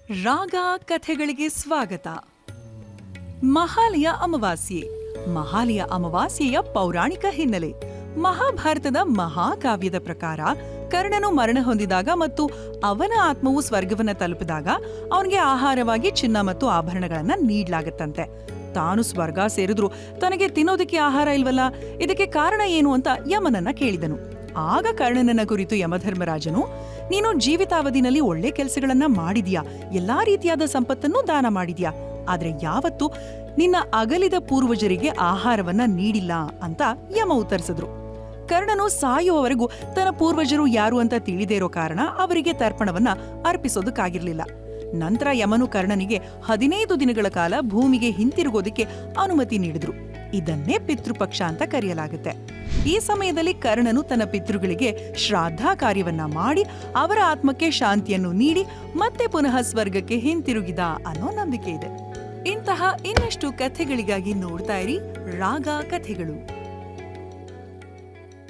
ರಾಗ ಕಥೆಗಳಿಗೆ ಸ್ವಾಗತ. ಮಹಾಲಯ ಅಮಾವಾಸ್ಯೆ. ಮಹಾಲಯ ಅಮಾವಾಸ್ಯೆಯ ಪೌರಾಣಿಕ ಹಿನ್ನೆಲೆ. ಮಹಾಭಾರತದ ಮಹಾಕಾವ್ಯದ ಪ್ರಕಾರ ಕರ್ಣನು ಮರಣ ಹೊಂದಿದಾಗ ಮತ್ತು ಅವನ ಆತ್ಮವು ಸ್ವರ್ಗವನ್ನ ತಲುಪಿದಾಗ ಅವನಿಗೆ ಆಹಾರವಾಗಿ ಚಿನ್ನ ಮತ್ತು ಆಭರಣಗಳನ್ನ ನೀಡಲಾಗತ್ತಂತೆ. ತಾನು ಸ್ವರ್ಗ ಸೇರಿದ್ರು ತನಗೆ ತಿನ್ನೋದಕ್ಕೆ ಆಹಾರ ಇಲ್ವಲ್ಲ, ಇದಕ್ಕೆ ಕಾರಣ ಏನು ಅಂತ ಯಮನನ್ನ ಕೇಳಿದನು. ಆಗ ಕರ್ಣನನ್ನ ಕುರಿತು ಯಮಧರ್ಮರಾಜನು, ನೀನು ಜೀವಿತಾವಧಿನಲ್ಲಿ ಒಳ್ಳೆ ಕೆಲಸಗಳನ್ನ ಮಾಡಿದ್ಯಾ, ಎಲ್ಲಾ ರೀತಿಯಾದ ಸಂಪತ್ತನ್ನು ದಾನ ಮಾಡಿದ್ಯಾ, ಆದ್ರೆ ಯಾವತ್ತೂ ನಿನ್ನ ಅಗಲಿದ ಪೂರ್ವಜರಿಗೆ ಆಹಾರವನ್ನ ನೀಡಿಲ್ಲ ಅಂತ ಯಮ ಉತ್ತರಿಸಿದ್ರು. ಕರ್ಣನು ಸಾಯುವವರೆಗೂ ತನ್ನ ಪೂರ್ವಜರು ಯಾರು ಅಂತ ತಿಳಿದೇ ಇರೋ ಕಾರಣ ಅವರಿಗೆ ತರ್ಪಣವನ್ನ ಅರ್ಪಿಸೋದಕ್ಕಾಗಿರ್ಲಿಲ್ಲ. ನಂತರ ಯಮನು ಕರ್ಣನಿಗೆ 15 ದಿನಗಳ ಕಾಲ ಭೂಮಿಗೆ ಹಿಂತಿರುಗೋದಿಕ್ಕೆ ಅನುಮತಿ ನೀಡಿದ್ರು. ಇದನ್ನೇ ಪಿತೃಪಕ್ಷ ಅಂತ ಕರೆಯಲಾಗುತ್ತೆ. ಈ ಸಮಯದಲ್ಲಿ ಕರ್ಣನು ತನ್ನ ಪಿತೃಗಳಿಗೆ ಶ್ರಾದ್ದ ಕಾರ್ಯವನ್ನ ಮಾಡಿ ಅವರ ಆತ್ಮಕ್ಕೆ ಶಾಂತಿಯನ್ನು ನೀಡಿ ಮತ್ತೆ ಪುನಃ ಸ್ವರ್ಗಕ್ಕೆ ಹಿಂತಿರುಗಿದ ಅನ್ನೋ ನಂಬಿಕೆ ಇದೆ. ಇಂತಹ ಇನ್ನಷ್ಟು ಕಥೆಗಳಿಗಾಗಿ ನೋಡ್ತಾ ಇರಿ ರಾಗ ಕಥೆಗಳು.